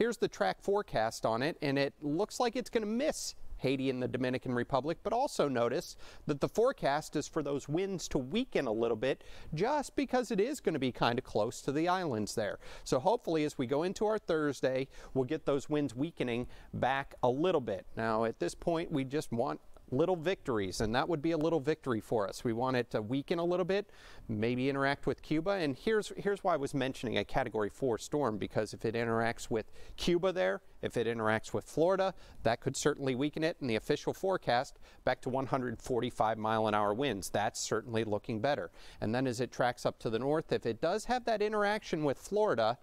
Here's the track forecast on it, and it looks like it's going to miss Haiti and the Dominican Republic, but also notice that the forecast is for those winds to weaken a little bit just because it is going to be kind of close to the islands there. So hopefully as we go into our Thursday, we'll get those winds weakening back a little bit. Now at this point, we just want little victories, and that would be a little victory for us. We want it to weaken a little bit, maybe interact with Cuba, and here's why I was mentioning a Category 4 storm, because if it interacts with Cuba there, if it interacts with Florida, that could certainly weaken it, and the official forecast back to 145-mile-an-hour winds. That's certainly looking better. And then as it tracks up to the north, if it does have that interaction with Florida,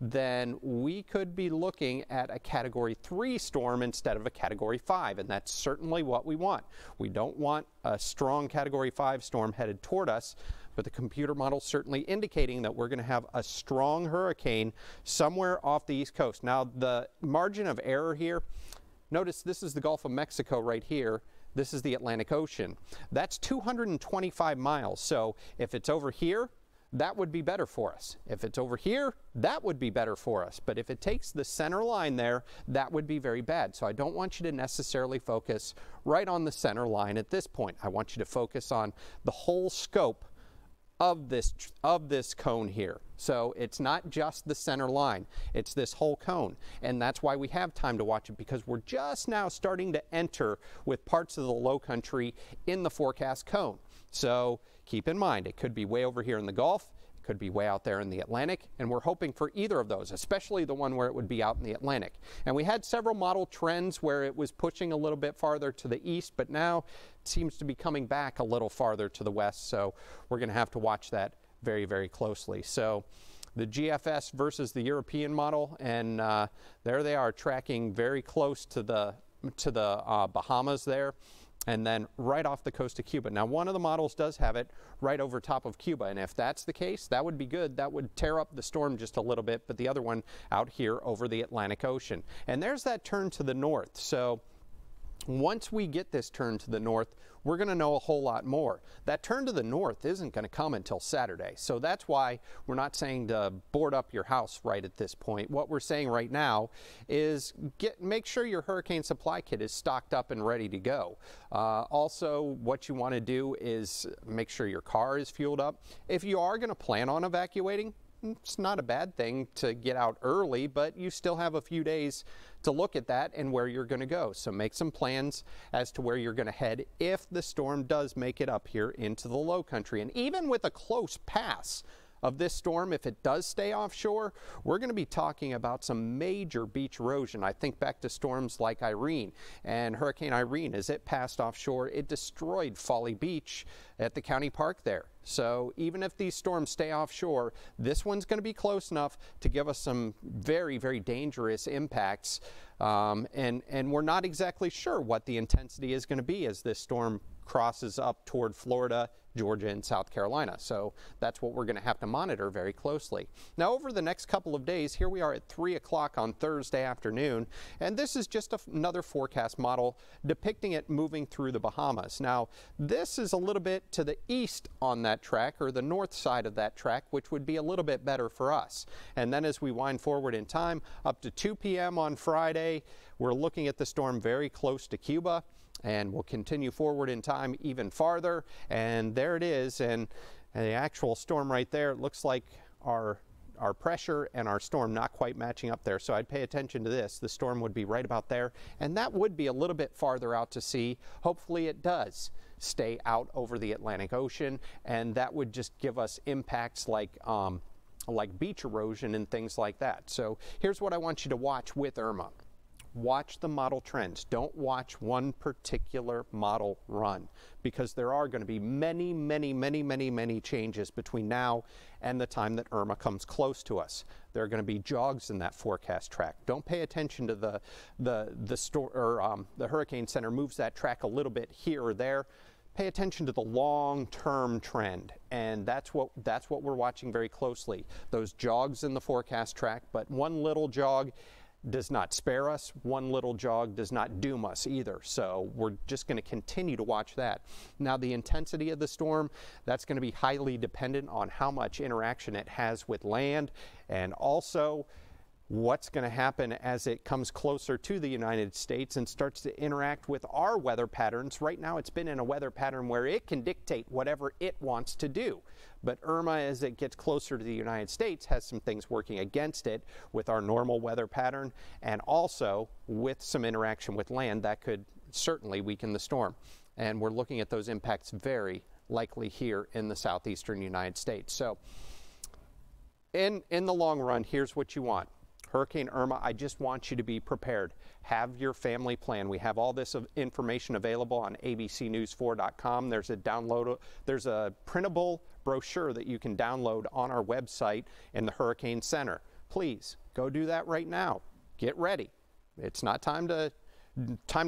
then we could be looking at a Category 3 storm instead of a Category 5, and that's certainly what we want. We don't want a strong Category 5 storm headed toward us, but the computer model is certainly indicating that we're going to have a strong hurricane somewhere off the East Coast. Now, the margin of error here, notice this is the Gulf of Mexico right here. This is the Atlantic Ocean. That's 225 miles, so if it's over here, that would be better for us. If it's over here, that would be better for us. But if it takes the center line there, that would be very bad. So I don't want you to necessarily focus right on the center line at this point. I want you to focus on the whole scope of this cone here. So it's not just the center line, it's this whole cone. And that's why we have time to watch it, because we're just now starting to enter with parts of the low country in the forecast cone. So keep in mind, it could be way over here in the Gulf, it could be way out there in the Atlantic, and we're hoping for either of those, especially the one where it would be out in the Atlantic. And we had several model trends where it was pushing a little bit farther to the east, but now it seems to be coming back a little farther to the west, so we're going to have to watch that very, very closely. So the GFS versus the European model, and there they are tracking very close to the Bahamas there, and then right off the coast of Cuba. Now, one of the models does have it right over top of Cuba, and if that's the case, that would be good. That would tear up the storm just a little bit, but the other one out here over the Atlantic Ocean. And there's that turn to the north. So once we get this turn to the north, we're going to know a whole lot more. That turn to the north isn't going to come until Saturday. So that's why we're not saying to board up your house right at this point. What we're saying right now is make sure your hurricane supply kit is stocked up and ready to go. Also, what you want to do is make sure your car is fueled up. If you are going to plan on evacuating, it's not a bad thing to get out early, but you still have a few days to look at that and where you're going to go. So make some plans as to where you're going to head if the storm does make it up here into the low country. And even with a close pass of this storm, if it does stay offshore, we're going to be talking about some major beach erosion. I think back to storms like Irene and Hurricane Irene. As it passed offshore, it destroyed Folly Beach at the county park there. So even if these storms stay offshore, this one's going to be close enough to give us some very, very dangerous impacts. And we're not exactly sure what the intensity is going to be as this storm crosses up toward Florida, Georgia, and South Carolina. So that's what we're going to have to monitor very closely. Now, over the next couple of days, here we are at 3 o'clock on Thursday afternoon, and this is just another forecast model depicting it moving through the Bahamas. Now, this is a little bit to the east on that track, or the north side of that track, which would be a little bit better for us. And then as we wind forward in time, up to 2 p.m. on Friday, we're looking at the storm very close to Cuba, and we'll continue forward in time even farther, and there it is. And the actual storm right there, it looks like our pressure and our storm not quite matching up there. So I'd pay attention to this. The storm would be right about there, and that would be a little bit farther out to sea. Hopefully it does stay out over the Atlantic Ocean, and that would just give us impacts like beach erosion and things like that. So here's what I want you to watch with Irma. Watch the model trends. Don't watch one particular model run, because there are going to be many changes between now and the time that Irma comes close to us. There are going to be jogs in that forecast track. Don't pay attention to the Hurricane Center moves that track a little bit here or there. Pay attention to the long-term trend, and that's what we're watching very closely. Those jogs in the forecast track, but one little jog does not spare us. One little jog does not doom us either. So we're just going to continue to watch that. Now, the intensity of the storm, that's going to be highly dependent on how much interaction it has with land, and also what's going to happen as it comes closer to the United States and starts to interact with our weather patterns. Right now it's been in a weather pattern where it can dictate whatever it wants to do. But Irma, as it gets closer to the United States, has some things working against it with our normal weather pattern, and also with some interaction with land that could certainly weaken the storm. And we're looking at those impacts very likely here in the southeastern United States. So in the long run, here's what you want. Hurricane Irma, I just want you to be prepared. Have your family plan. We have all this information available on abcnews4.com. There's a printable brochure that you can download on our website in the Hurricane Center. Please go do that right now. Get ready. It's not time to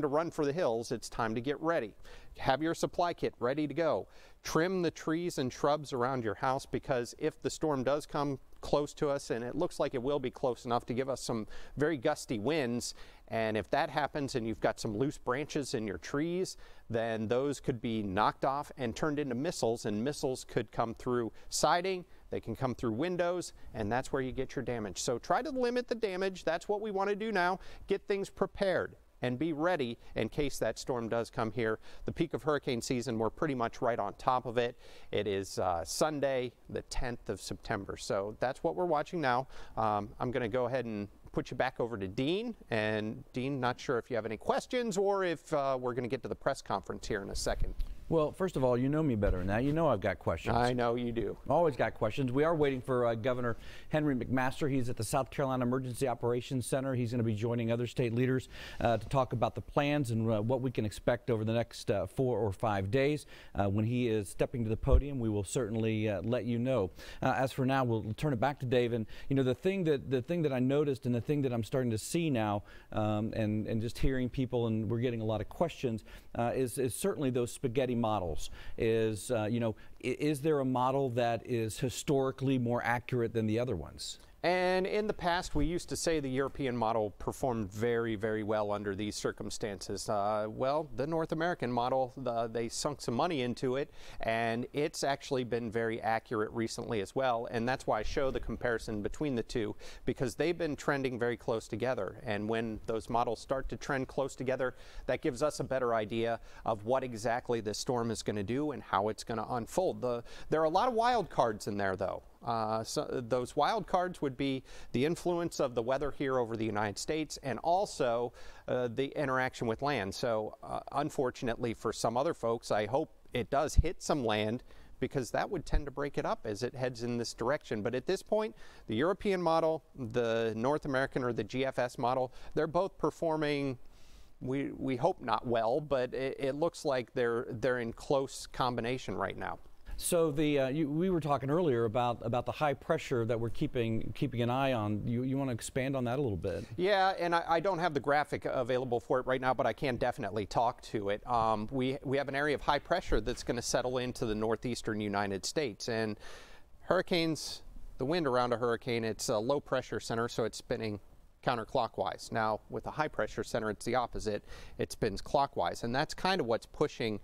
run for the hills. It's time to get ready. Have your supply kit ready to go. Trim the trees and shrubs around your house, because if the storm does come close to us, and it looks like it will be close enough to give us some very gusty winds, and if that happens and you've got some loose branches in your trees, then those could be knocked off and turned into missiles, and missiles could come through siding, they can come through windows, and that's where you get your damage. So try to limit the damage. That's what we want to do now. Get things prepared and be ready in case that storm does come here. The peak of hurricane season, we're pretty much right on top of it. It is Sunday, the 10th of September. So that's what we're watching now. I'm going to go ahead and put you back over to Dean. And Dean, not sure if you have any questions or if we're going to get to the press conference here in a second. Well, first of all, you know me better than that. You know I've got questions. I know you do. Always got questions. We are waiting for Governor Henry McMaster. He's at the South Carolina Emergency Operations Center. He's going to be joining other state leaders to talk about the plans and what we can expect over the next 4 or 5 days. When he is stepping to the podium, we will certainly let you know. As for now, we'll turn it back to Dave. And you know, the thing that I noticed, and the thing that I'm starting to see now, and just hearing people, and we're getting a lot of questions, is certainly those spaghetti models. Is there a model that is historically more accurate than the other ones? And in the past, we used to say the European model performed very, very well under these circumstances. Well, the North American model, they sunk some money into it, and it's actually been very accurate recently as well. And that's why I show the comparison between the two, because they've been trending very close together. And when those models start to trend close together, that gives us a better idea of what exactly this storm is going to do and how it's going to unfold. There are a lot of wild cards in there, though. So those wild cards would be the influence of the weather here over the United States, and also the interaction with land. So unfortunately for some other folks, I hope it does hit some land, because that would tend to break it up as it heads in this direction. But at this point, the European model, the North American or the GFS model, they're both performing, we hope not well, but it looks like they're in close combination right now. So we were talking earlier about the high pressure that we're keeping an eye on. You want to expand on that a little bit? Yeah, and I don't have the graphic available for it right now, but I can definitely talk to it. We have an area of high pressure that's going to settle into the northeastern United States, and hurricanes, the wind around a hurricane, it's a low pressure center, so it's spinning counterclockwise. Now, with a high pressure center, it's the opposite. It spins clockwise, and that's kind of what's pushing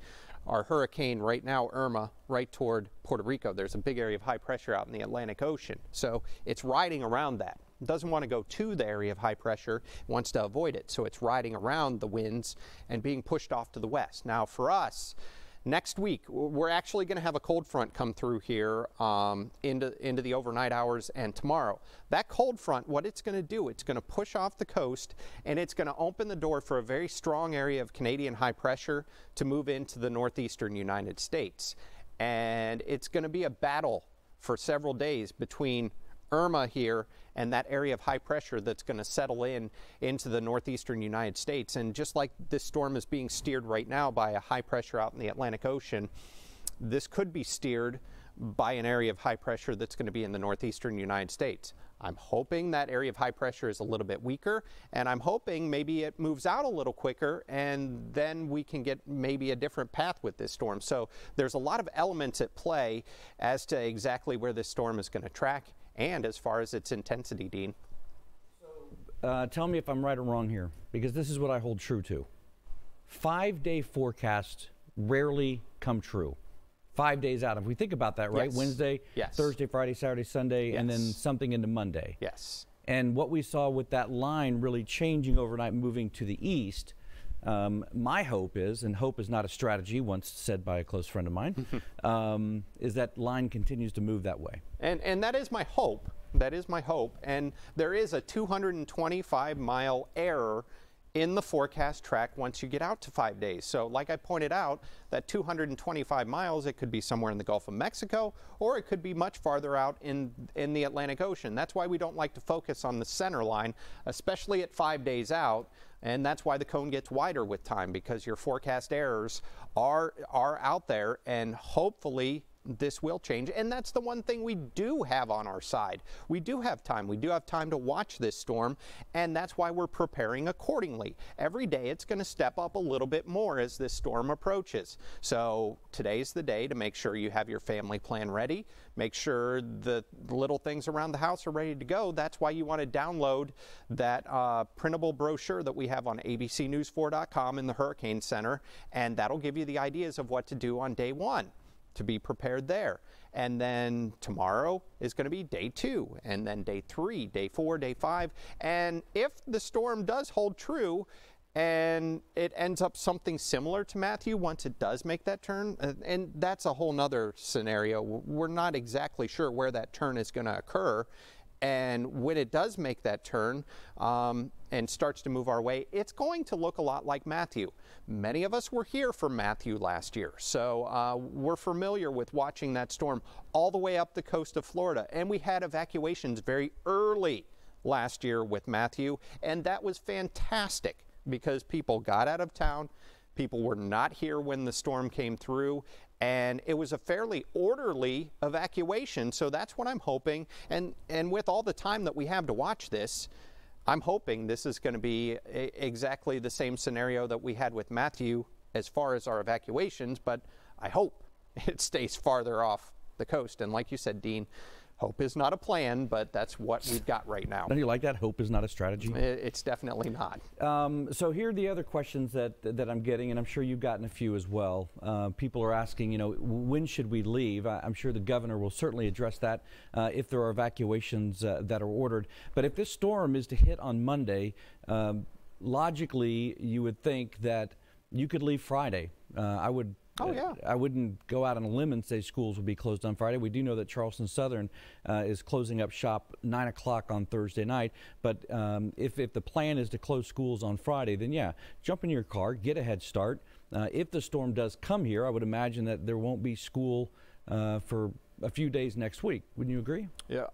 our hurricane right now, Irma, right toward Puerto Rico. There's a big area of high pressure out in the Atlantic Ocean, so it's riding around that. It doesn't want to go to the area of high pressure, it wants to avoid it, so it's riding around the winds and being pushed off to the west. Now for us, next week, we're actually going to have a cold front come through here into the overnight hours and tomorrow. That cold front, what it's going to do, it's going to push off the coast, and it's going to open the door for a very strong area of Canadian high pressure to move into the northeastern United States. And it's going to be a battle for several days between Irma here and that area of high pressure that's going to settle into the northeastern United States. And just like this storm is being steered right now by a high pressure out in the Atlantic Ocean, this could be steered by an area of high pressure that's going to be in the northeastern United States. I'm hoping that area of high pressure is a little bit weaker, and I'm hoping maybe it moves out a little quicker, and then we can get maybe a different path with this storm. So there's a lot of elements at play as to exactly where this storm is going to track, and as far as its intensity, Dean. So tell me if I'm right or wrong here, because this is what I hold true to. 5-day forecasts rarely come true. 5 days out. If we think about that, right? Yes. Wednesday, yes. Thursday, Friday, Saturday, Sunday, yes. and then something into Monday. Yes. And what we saw with that line really changing overnight, moving to the east, my hope is, and hope is not a strategy, once said by a close friend of mine, is that line continues to move that way. And that is my hope. That is my hope. And there is a 225-mile error in the forecast track once you get out to 5 days. So like I pointed out, that 225 miles, it could be somewhere in the Gulf of Mexico, or it could be much farther out in the Atlantic Ocean. That's why we don't like to focus on the center line, especially at 5 days out. And that's why the cone gets wider with time, because your forecast errors are out there, and hopefully this will change. And that's the one thing we do have on our side. We do have time. We do have time to watch this storm, and that's why we're preparing accordingly. Every day it's going to step up a little bit more as this storm approaches. So today's the day to make sure you have your family plan ready. Make sure the little things around the house are ready to go. That's why you want to download that printable brochure that we have on abcnews4.com in the Hurricane Center, and that'll give you the ideas of what to do on day one, to be prepared there. And then tomorrow is going to be day 2, and then day 3, day 4, day 5. And if the storm does hold true and it ends up something similar to Matthew once it does make that turn, and that's a whole nother scenario. We're not exactly sure where that turn is going to occur. And when it does make that turn and starts to move our way, it's going to look a lot like Matthew. Many of us were here for Matthew last year, so we're familiar with watching that storm all the way up the coast of Florida. And we had evacuations very early last year with Matthew, and that was fantastic because people got out of town. People were not here when the storm came through, and it was a fairly orderly evacuation. So that's what I'm hoping. And with all the time that we have to watch this, I'm hoping this is going to be exactly the same scenario that we had with Matthew as far as our evacuations, but I hope it stays farther off the coast. And like you said, Dean, hope is not a plan, but that's what we've got right now. Don't you like that? Hope is not a strategy? It's definitely not. So here are the other questions that I'm getting, and I'm sure you've gotten a few as well. People are asking, you know, when should we leave? I'm sure the governor will certainly address that if there are evacuations that are ordered. But if this storm is to hit on Monday, logically you would think that you could leave Friday. I wouldn't go out on a limb and say schools will be closed on Friday. We do know that Charleston Southern is closing up shop 9 o'clock on Thursday night. But if the plan is to close schools on Friday, then yeah, jump in your car, get a head start. If the storm does come here, I would imagine that there won't be school for a few days next week. Wouldn't you agree? Yeah,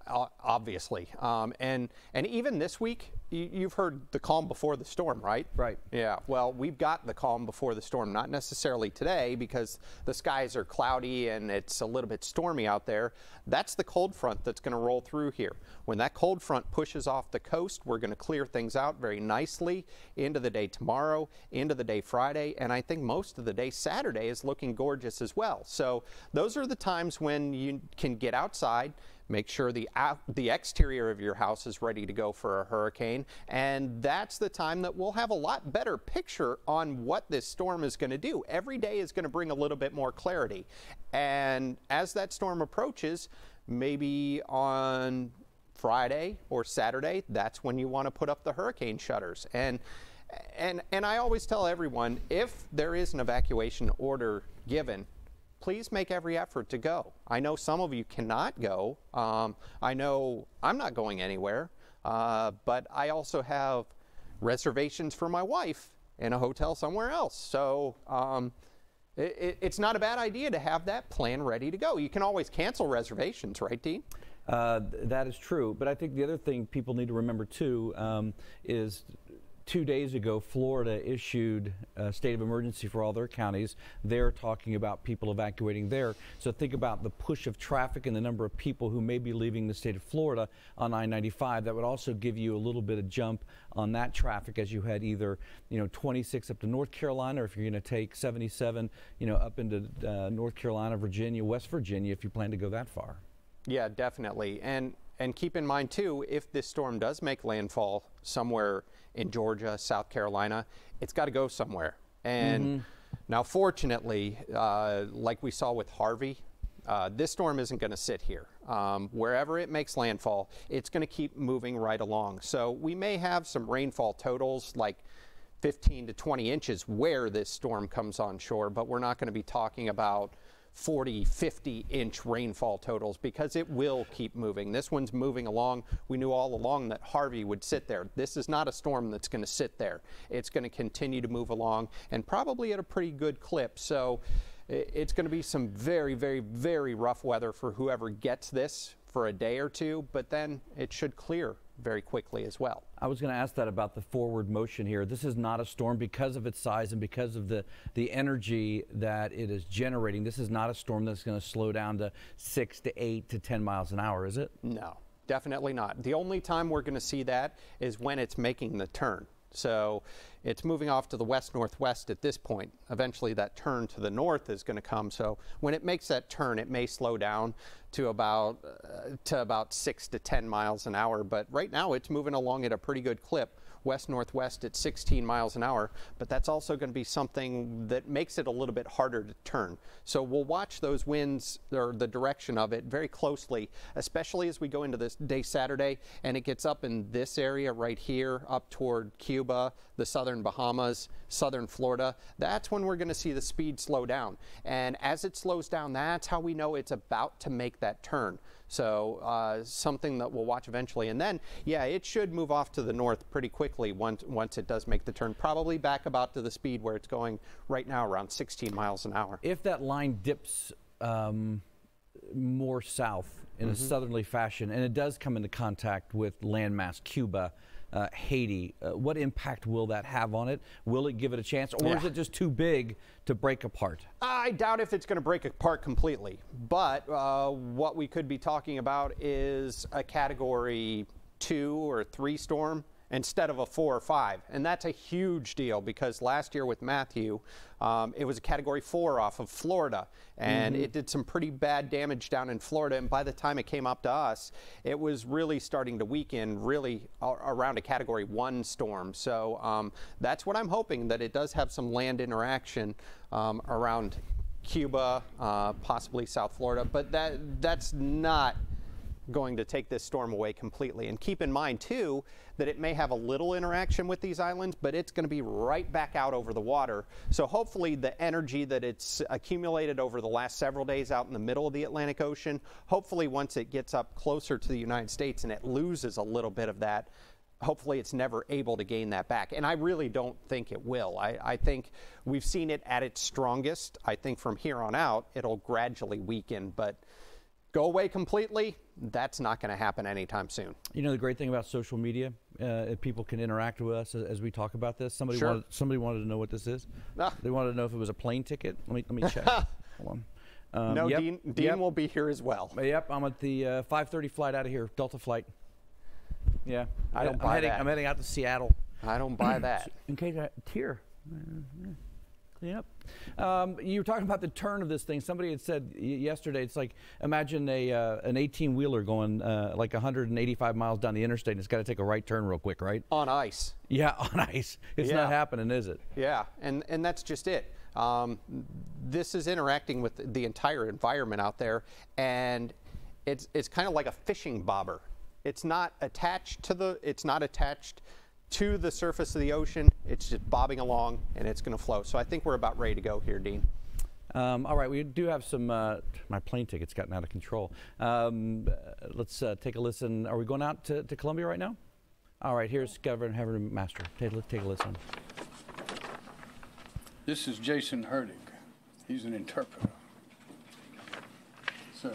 obviously. And even this week, you've heard the calm before the storm, right? Right. Yeah, well, we've got the calm before the storm, not necessarily today because the skies are cloudy and it's a little bit stormy out there. That's the cold front that's going to roll through here. When that cold front pushes off the coast, we're going to clear things out very nicely into the day tomorrow, into the day Friday, and I think most of the day Saturday is looking gorgeous as well. So those are the times when you can get outside, make sure the exterior of your house is ready to go for a hurricane, and that's the time that we'll have a lot better picture on what this storm is going to do. Every day is going to bring a little bit more clarity, and as that storm approaches, maybe on Friday or Saturday, that's when you want to put up the hurricane shutters. And I always tell everyone, if there is an evacuation order given, please make every effort to go. I know some of you cannot go. I know I'm not going anywhere, but I also have reservations for my wife in a hotel somewhere else. So it's not a bad idea to have that plan ready to go. You can always cancel reservations, right, Dean? That is true. But I think the other thing people need to remember, too, is 2 days ago, Florida issued a state of emergency for all their counties. They're talking about people evacuating there. So think about the push of traffic and the number of people who may be leaving the state of Florida on I-95. That would also give you a little bit of jump on that traffic as you head either, 26 up to North Carolina, or if you're going to take 77, up into North Carolina, Virginia, West Virginia, if you plan to go that far. Yeah, definitely. And keep in mind, too, if this storm does make landfall somewhere in Georgia, South Carolina, it's got to go somewhere. And now, fortunately, like we saw with Harvey, This storm isn't going to sit here. Wherever it makes landfall, it's going to keep moving right along. So we may have some rainfall totals like 15 to 20 inches where this storm comes on shore, but we're not going to be talking about 40, 50-inch rainfall totals because it will keep moving. This one's moving along. We knew all along that Harvey would sit there. This is not a storm that's going to sit there. It's going to continue to move along and probably at a pretty good clip. So it's going to be some very, very, very rough weather for whoever gets this for a day or two, but then it should clear very quickly as well. I was going to ask that about the forward motion here. This is not a storm because of its size and because of the energy that it is generating. This is not a storm that's going to slow down to 6 to 8 to 10 miles an hour, is it? No, definitely not. The only time we're going to see that is when it's making the turn. So it's moving off to the west-northwest at this point. Eventually that turn to the north is going to come. So when it makes that turn, it may slow down to about 6 to 10 miles an hour. But right now it's moving along at a pretty good clip, west-northwest at 16 miles an hour. But that's also going to be something that makes it a little bit harder to turn. So we'll watch those winds or the direction of it very closely, especially as we go into this day Saturday and it gets up in this area right here up toward Cuba, the southern Bahamas, southern Florida. That's when we're going to see the speed slow down. And as it slows down, that's how we know it's about to make that turn. So something that we'll watch eventually. And then, yeah, it should move off to the north pretty quickly once it does make the turn, probably back about to the speed where it's going right now, around 16 miles an hour. If that line dips more south in a southerly fashion, and it does come into contact with landmass Cuba, Haiti, what impact will that have on it? Will it give it a chance, or is it just too big to break apart? I doubt if it's going to break apart completely, but what we could be talking about is a Category 2 or 3 storm instead of a 4 or 5. And that's a huge deal because last year with Matthew, it was a Category 4 off of Florida, and it did some pretty bad damage down in Florida. And by the time it came up to us, it was really starting to weaken really around a Category 1 storm. So that's what I'm hoping, that it does have some land interaction around Cuba, possibly South Florida, but that's not going to take this storm away completely. And keep in mind too that it may have a little interaction with these islands, but it's going to be right back out over the water. So hopefully the energy that it's accumulated over the last several days out in the middle of the Atlantic Ocean, hopefully once it gets up closer to the United States and it loses a little bit of that, hopefully it's never able to gain that back. And I really don't think it will. I think we've seen it at its strongest. I think from here on out it'll gradually weaken, but go away completely, that's not going to happen anytime soon. You know, the great thing about social media, if people can interact with us as we talk about this. Somebody wanted to know what this is. They wanted to know if it was a plane ticket. Let me check. Hold on. No, yep, Dean will be here as well. Yep, I'm at the 5:30 flight out of here, Delta flight. Yeah, I'm heading out to Seattle. I don't buy that. In case here. Yep. You were talking about the turn of this thing. Somebody had said yesterday, it's like, imagine an 18-wheeler going like 185 miles down the interstate, and it's got to take a right turn real quick, right? On ice. Yeah, on ice. It's not happening, is it? Yeah, and that's just it. This is interacting with the entire environment out there, and it's kind of like a fishing bobber. It's not attached to the surface of the ocean. It's just bobbing along and it's going to float. So I think we're about ready to go here, Dean. All right, we do have some, my plane ticket's gotten out of control. Let's take a listen. Are we going out to Columbia right now? All right, here's Governor Henry McMaster. Take a listen. This is Jason Herdig. He's an interpreter. Sir.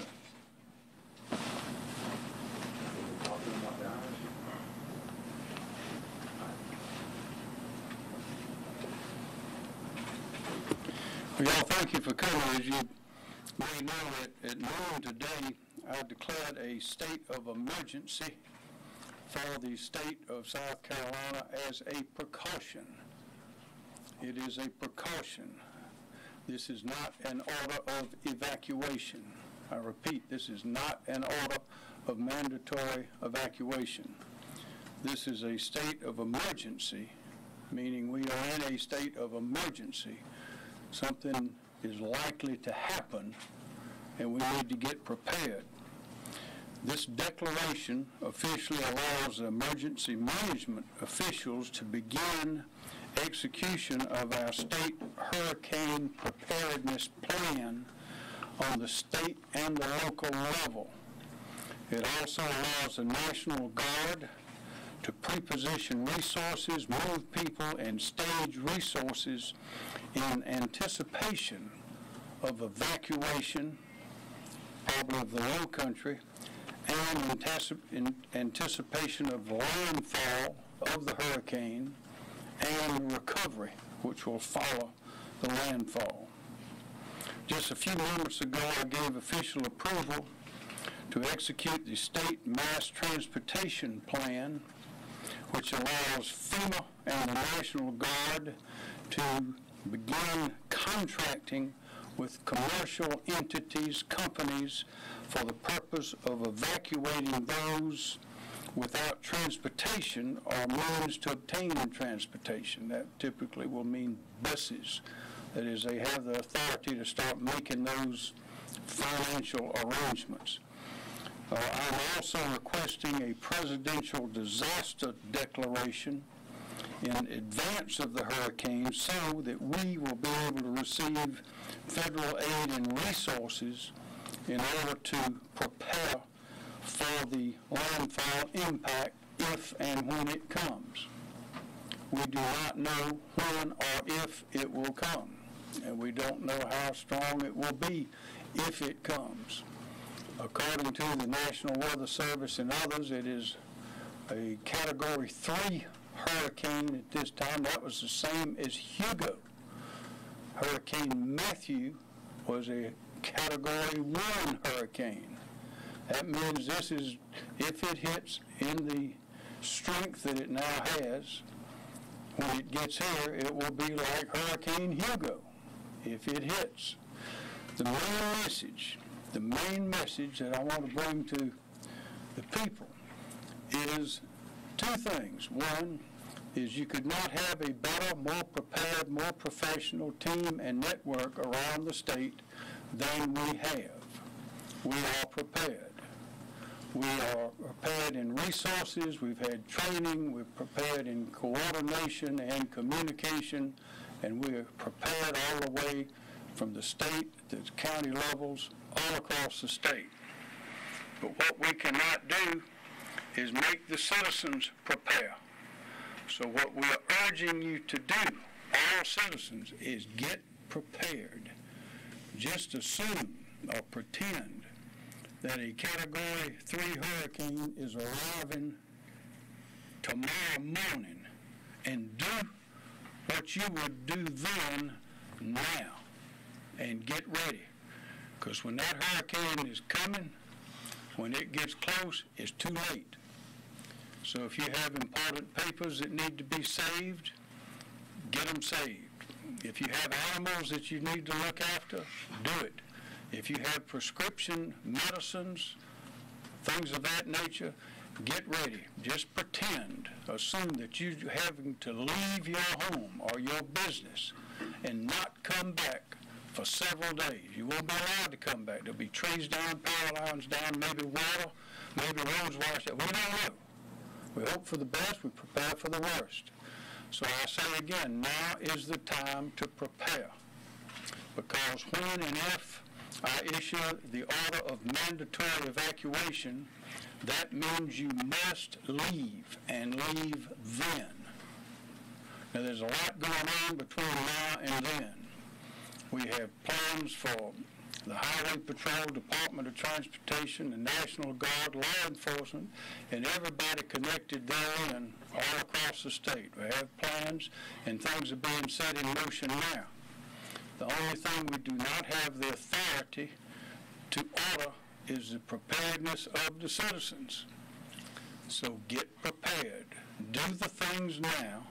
Well, y'all, thank you for coming. As you may know, at noon today, I declared a state of emergency for the state of South Carolina as a precaution. It is a precaution. This is not an order of evacuation. I repeat, this is not an order of mandatory evacuation. This is a state of emergency, meaning we are in a state of emergency. Something is likely to happen and we need to get prepared. This declaration officially allows emergency management officials to begin execution of our state hurricane preparedness plan on the state and the local level. It also allows the National Guard to pre-position resources, move people, and stage resources in anticipation of evacuation, probably of the low country, and in anticipation of landfall of the hurricane and recovery, which will follow the landfall. Just a few moments ago, I gave official approval to execute the state mass transportation plan, which allows FEMA and the National Guard to begin contracting with commercial entities, companies, for the purpose of evacuating those without transportation or means to obtain transportation. That typically will mean buses. That is, they have the authority to start making those financial arrangements. I'm also requesting a presidential disaster declaration in advance of the hurricane so that we will be able to receive federal aid and resources in order to prepare for the landfall impact if and when it comes. We do not know when or if it will come, and we don't know how strong it will be if it comes. According to the National Weather Service and others, it is a Category 3 hurricane at this time. That was the same as Hugo. Hurricane Matthew was a Category 1 hurricane. That means this is, if it hits in the strength that it now has, when it gets here, it will be like Hurricane Hugo if it hits. The main message that I want to bring to the people is two things. One is you could not have a better, more prepared, more professional team and network around the state than we have. We are prepared. We are prepared in resources, we've had training, we're prepared in coordination and communication, and we are prepared all the way from the state to the county levels, all across the state. But what we cannot do is make the citizens prepare. So what we are urging you to do, all citizens, is get prepared. Just assume or pretend that a Category 3 hurricane is arriving tomorrow morning, and do what you would do then now and get ready. Because when that hurricane is coming, when it gets close, it's too late. So if you have important papers that need to be saved, get them saved. If you have animals that you need to look after, do it. If you have prescription medicines, things of that nature, get ready. Just pretend, assume that you're having to leave your home or your business and not come back for several days. You won't be allowed to come back. There'll be trees down, power lines down, maybe water, maybe roads washed out. We don't know. We hope for the best, we prepare for the worst. So I say again, now is the time to prepare. Because when and if I issue the order of mandatory evacuation, that means you must leave, and leave then. Now there's a lot going on between now and then. We have plans for the Highway Patrol, Department of Transportation, the National Guard, law enforcement, and everybody connected therein all across the state. We have plans, and things are being set in motion now. The only thing we do not have the authority to order is the preparedness of the citizens. So get prepared. Do the things now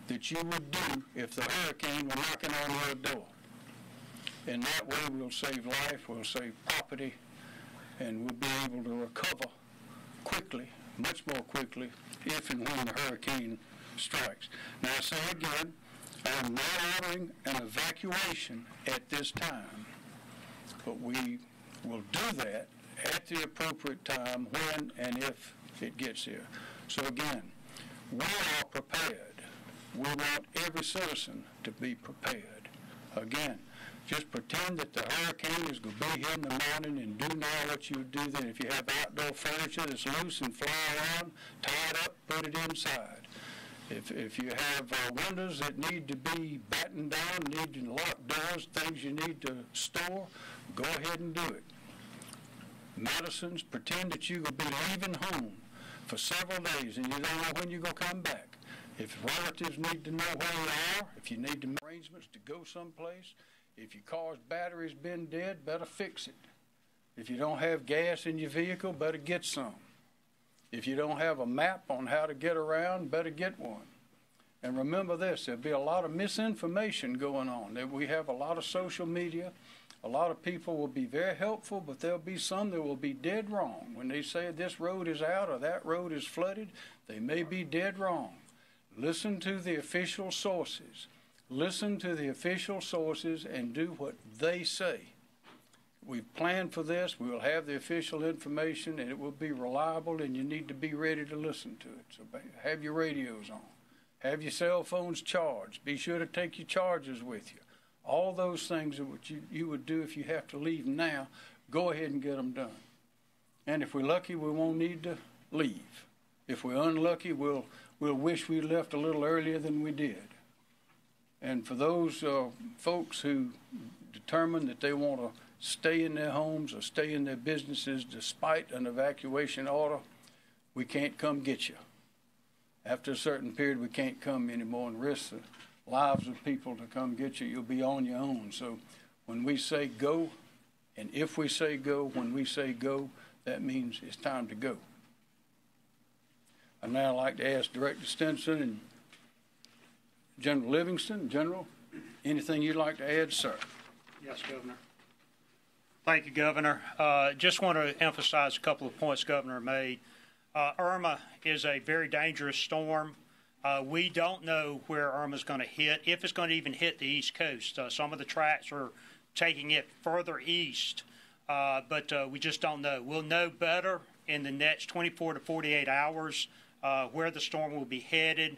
that you would do if the hurricane were knocking on your door. And that way we'll save life, we'll save property, and we'll be able to recover quickly, much more quickly, if and when the hurricane strikes. Now I say again, I'm not ordering an evacuation at this time, but we will do that at the appropriate time when and if it gets here. So again, we are prepared. We want every citizen to be prepared. Again, just pretend that the hurricane is going to be here in the morning and do now what you would do then. If you have outdoor furniture that's loose and fly around, tie it up, put it inside. If you have windows that need to be battened down, need to lock doors, things you need to store, go ahead and do it. Medicines, pretend that you're going to be leaving home for several days and you don't know when you're going to come back. If relatives need to know where you are, if you need to make arrangements to go someplace, if your car's battery's been dead, better fix it. If you don't have gas in your vehicle, better get some. If you don't have a map on how to get around, better get one. And remember this, there'll be a lot of misinformation going on. We have a lot of social media. A lot of people will be very helpful, but there'll be some that will be dead wrong. When they say this road is out or that road is flooded, they may be dead wrong. Listen to the official sources. Listen to the official sources and do what they say. We've planned for this. We will have the official information, and it will be reliable, and you need to be ready to listen to it. So have your radios on. Have your cell phones charged. Be sure to take your chargers with you. All those things that you would do if you have to leave now, go ahead and get them done. And if we're lucky, we won't need to leave. If we're unlucky, we'll wish we left a little earlier than we did. And for those folks who determine that they want to stay in their homes or stay in their businesses despite an evacuation order, we can't come get you. After a certain period, we can't come anymore and risk the lives of people to come get you. You'll be on your own. So when we say go, and if we say go, when we say go, that means it's time to go. I'd now like to ask Director Stinson and General Livingston. General, anything you'd like to add, sir? Yes, Governor. Thank you, Governor. Just want to emphasize a couple of points Governor made. Irma is a very dangerous storm. We don't know where Irma's going to hit, if it's going to even hit the East Coast. Some of the tracks are taking it further east, but we just don't know. We'll know better in the next 24 to 48 hours where the storm will be headed.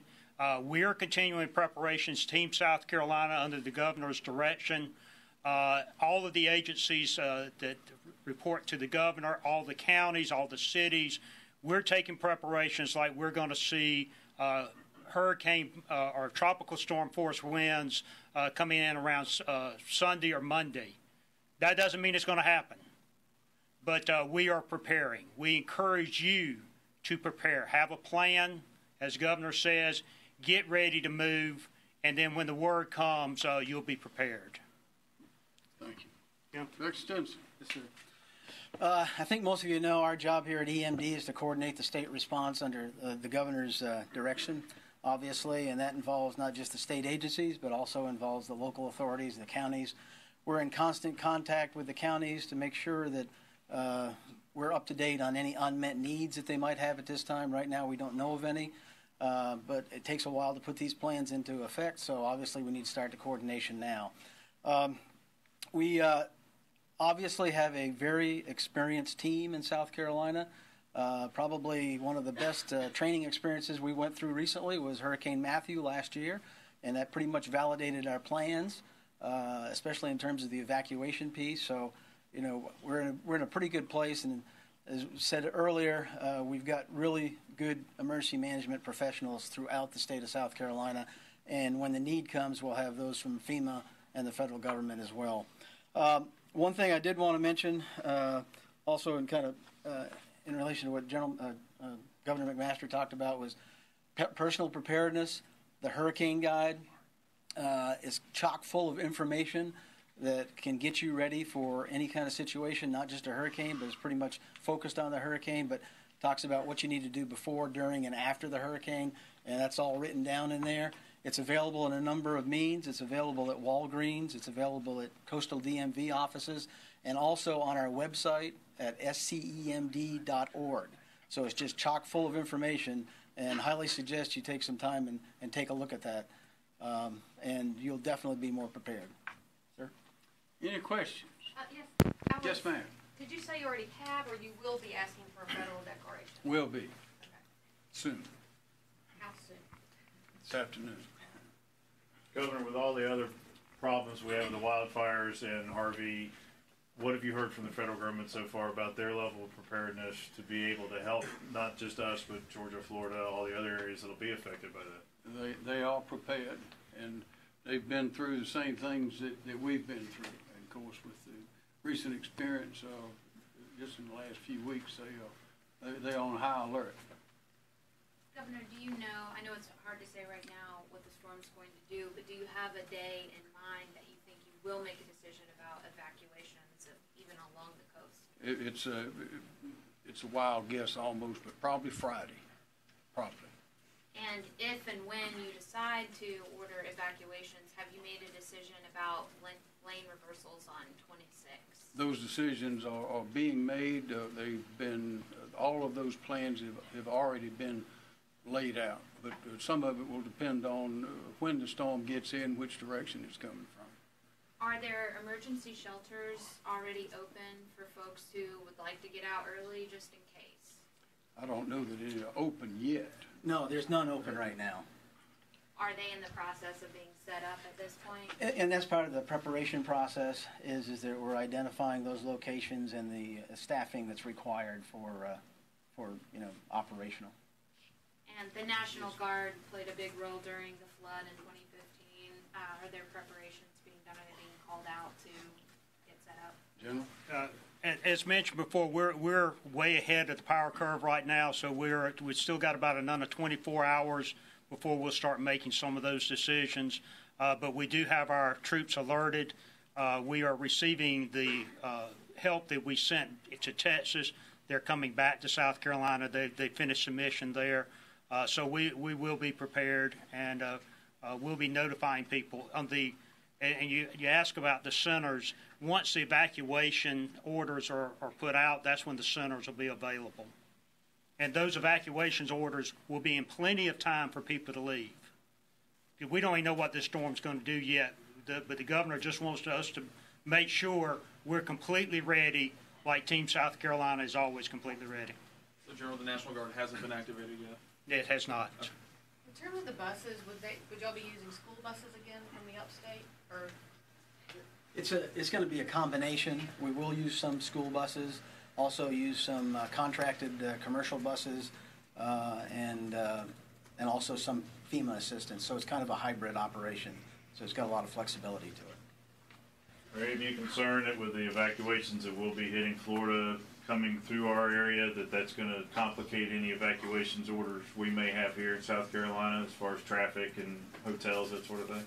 We are continuing preparations. Team South Carolina, under the governor's direction, all of the agencies that report to the governor, all the counties, all the cities, we're taking preparations like we're going to see hurricane or tropical storm force winds coming in around Sunday or Monday. That doesn't mean it's going to happen, but we are preparing. We encourage you to prepare. Have a plan, as Governor says. Get ready to move, and then when the word comes, you'll be prepared. Thank you. Yeah. Director Stinson. Yes, sir. I think most of you know our job here at EMD is to coordinate the state response under the governor's direction, obviously, and that involves not just the state agencies, but also involves the local authorities, the counties. We're in constant contact with the counties to make sure that we're up to date on any unmet needs that they might have at this time. Right now, we don't know of any, but it takes a while to put these plans into effect, so obviously we need to start the coordination now. We obviously have a very experienced team in South Carolina. Probably one of the best training experiences we went through recently was Hurricane Matthew last year, and that pretty much validated our plans, especially in terms of the evacuation piece. So, you know, we're in a pretty good place, and as said earlier, we've got really good emergency management professionals throughout the state of South Carolina, and when the need comes, we'll have those from FEMA and the federal government as well. One thing I did want to mention, also in kind of in relation to what Governor McMaster talked about, was personal preparedness. The hurricane guide is chock full of information that can get you ready for any kind of situation, not just a hurricane, but it's pretty much focused on the hurricane, but talks about what you need to do before, during, and after the hurricane, and that's all written down in there. It's available in a number of means. It's available at Walgreens. It's available at coastal DMV offices, and also on our website at scemd.org. So it's just chock full of information, and highly suggest you take some time and take a look at that, and you'll definitely be more prepared. Sir? Any questions? Yes. Yes, ma'am. Did you say you already have, or you will be asking for a federal declaration? Will be Okay. soon, How soon? this afternoon. Governor, with all the other problems we have in the wildfires and Harvey, what have you heard from the federal government so far about their level of preparedness to be able to help not just us, but Georgia, Florida, all the other areas that'll be affected by that? They are prepared, and they've been through the same things that we've been through. And of course, with the recent experience, just in the last few weeks, they're on high alert. Governor, do you know, I know it's hard to say right now what the storm's going to do, but do you have a day in mind that you think you will make a decision about evacuations, even along the coast? It's a wild guess almost, but probably Friday, probably. And if and when you decide to order evacuations, have you made a decision about lane reversals on 26? Those decisions are being made. They've been, all of those plans have already been laid out, but some of it will depend on when the storm gets in, which direction it's coming from. Are there emergency shelters already open for folks who would like to get out early just in case? I don't know that it is open yet. No, there's none open right now. Are they in the process of being set up at this point? And that's part of the preparation process, is that we're identifying those locations and the staffing that's required for operational. And the National Guard played a big role during the flood in 2015. Are there preparations being done? Are they being called out to get set up? General? As mentioned before, we're way ahead of the power curve right now, so we've still got about another 24 hours before we'll start making some of those decisions. But we do have our troops alerted. We are receiving the help that we sent to Texas. They're coming back to South Carolina. They finished the mission there. So we will be prepared, and we'll be notifying people. And you ask about the centers. Once the evacuation orders are put out, that's when the centers will be available. And those evacuations orders will be in plenty of time for people to leave. We don't even know what this storm's going to do yet, but the governor just wants us to make sure we're completely ready, like Team South Carolina is always completely ready. So, General, the National Guard hasn't been activated yet? It has not. Okay. In terms of the buses, would y'all be using school buses again from the upstate, or? It's going to be a combination. We will use some school buses, also use some contracted commercial buses, and also some FEMA assistance. So it's kind of a hybrid operation. So it's got a lot of flexibility to it. Are any of you concerned that with the evacuations that will be hitting Florida coming through our area, that's going to complicate any evacuations orders we may have here in South Carolina as far as traffic and hotels, that sort of thing?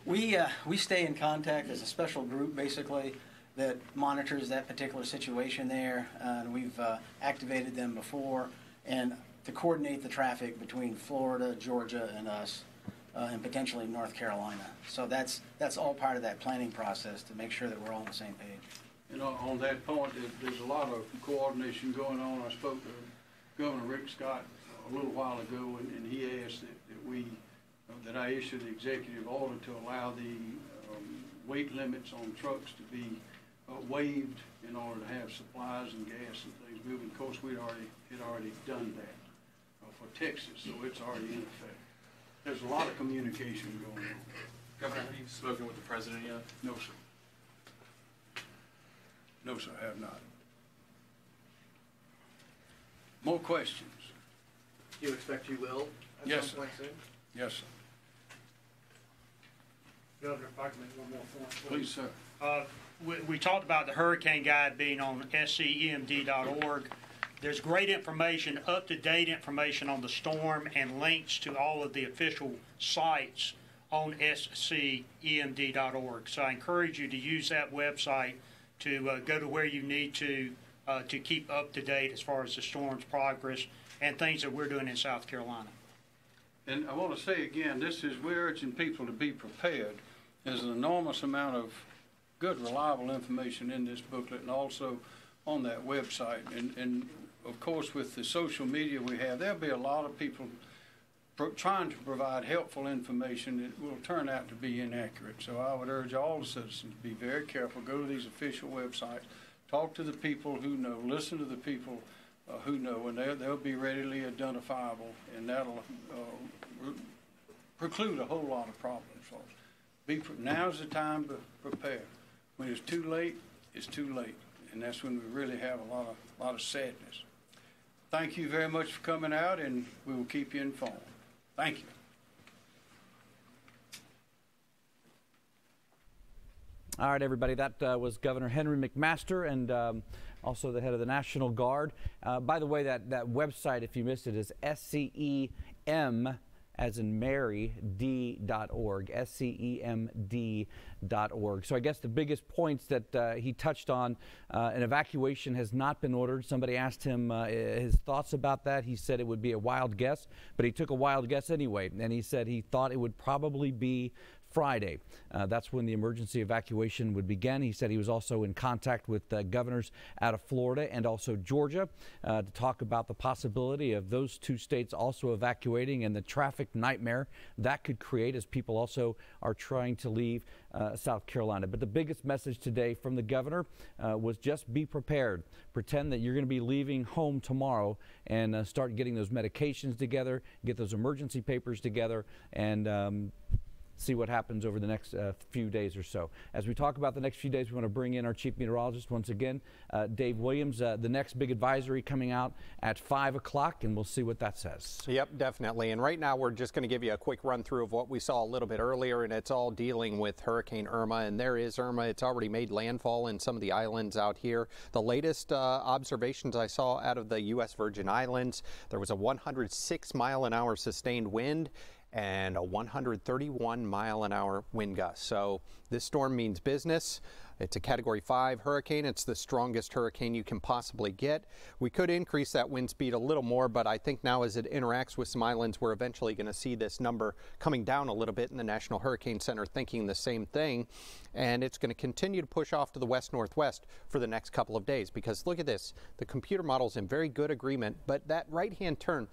We stay in contact as a special group, basically, that monitors that particular situation there. And we've activated them before, and to coordinate the traffic between Florida, Georgia, and us, and potentially North Carolina. So that's all part of that planning process to make sure that we're all on the same page. You know, on that point, there's a lot of coordination going on. I spoke to Governor Rick Scott a little while ago, and he asked that I issue the executive order to allow the weight limits on trucks to be waived in order to have supplies and gas and things moving. Of course, had already done that for Texas, so it's already in effect. There's a lot of communication going on. Governor, have you spoken with the President yet? No, sir. No, sir, I have not. More questions? Do you expect you will at Yes, some point soon? Yes, sir. Governor, if I can make one more point, Please, sir. We talked about the hurricane guide being on scemd.org. There's great information, up-to-date information on the storm and links to all of the official sites on scemd.org. So I encourage you to use that website to go to where you need to keep up to date as far as the storm's progress and things that we're doing in South Carolina. And I want to say again, we're urging people to be prepared. There's an enormous amount of good, reliable information in this booklet and also on that website. And of course, with the social media we have, there'll be a lot of people trying to provide helpful information, it will turn out to be inaccurate. So I would urge all the citizens to be very careful. Go to these official websites, talk to the people who know, listen to the people who know, and they'll be readily identifiable, and that'll preclude a whole lot of problems for us. Now's the time to prepare. When it's too late, it's too late, and that's when we really have a lot of sadness. Thank you very much for coming out, and we will keep you informed. Thank you. All right, everybody, that was Governor Henry McMaster and also the head of the National Guard. By the way, that website, if you missed it, is SCEM, as in Mary, D.org, SCEMD.org. So I guess the biggest points that he touched on, an evacuation has not been ordered. Somebody asked him his thoughts about that. He said it would be a wild guess, but he took a wild guess anyway, and he said he thought it would probably be Friday. That's when the emergency evacuation would begin. He said he was also in contact with governors out of Florida and also Georgia to talk about the possibility of those two states also evacuating and the traffic nightmare that could create as people also are trying to leave South Carolina. But the biggest message today from the governor was just be prepared. Pretend that you're going to be leaving home tomorrow and start getting those medications together, get those emergency papers together, and see what happens over the next few days or so. As we talk about the next few days, we want to bring in our chief meteorologist once again, Dave Williams. The next big advisory coming out at 5 o'clock, and we'll see what that says. Yep, definitely. And right now we're just going to give you a quick run through of what we saw a little bit earlier, and it's all dealing with Hurricane Irma. And there is Irma. It's already made landfall in some of the islands out here. The latest observations I saw out of the U.S. Virgin Islands, there was a 106-mile-an-hour sustained wind and a 131-mile-an-hour wind gust. So this storm means business. It's a Category 5 hurricane. It's the strongest hurricane you can possibly get. We could increase that wind speed a little more, but I think now as it interacts with some islands, we're eventually going to see this number coming down a little bit, in the National Hurricane Center thinking the same thing. And it's going to continue to push off to the west-northwest for the next couple of days, because look at this. The computer model's in very good agreement, but that right-hand turn,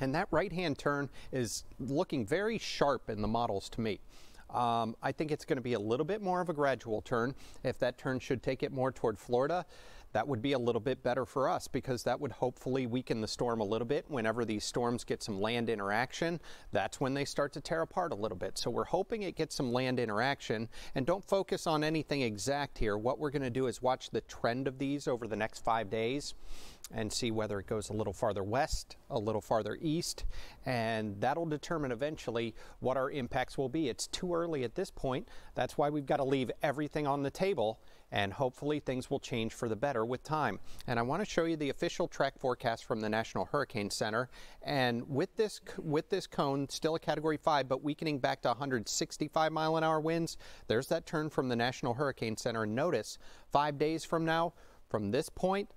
and that right-hand turn is looking very sharp in the models to me. I think it's going to be a little bit more of a gradual turn. If that turn should take it more toward Florida, that would be a little bit better for us, because that would hopefully weaken the storm a little bit. Whenever these storms get some land interaction, that's when they start to tear apart a little bit. So we're hoping it gets some land interaction, and don't focus on anything exact here. What we're going to do is watch the trend of these over the next 5 days and see whether it goes a little farther west, a little farther east, and that'll determine eventually what our impacts will be. It's too early at this point. That's why we've got to leave everything on the table, and hopefully things will change for the better with time. And I want to show you the official track forecast from the National Hurricane Center. And with this cone, still a Category 5, but weakening back to 165-mile-an-hour winds, there's that turn from the National Hurricane Center. And notice, 5 days from now, from this point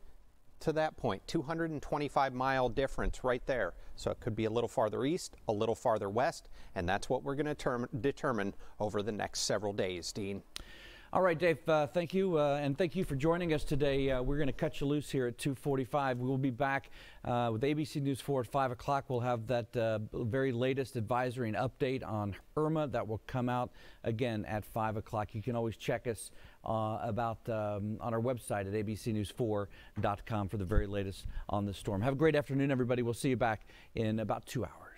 to that point, 225-mile difference right there. So it could be a little farther east, a little farther west, and that's what we're going to determine over the next several days, Dean. All right, Dave, thank you, and thank you for joining us today. We're going to cut you loose here at 2:45. We will be back with ABC News 4 at 5 o'clock. We'll have that very latest advisory and update on Irma that will come out again at 5 o'clock. You can always check us on our website at abcnews4.com for the very latest on the storm. Have a great afternoon, everybody. We'll see you back in about 2 hours.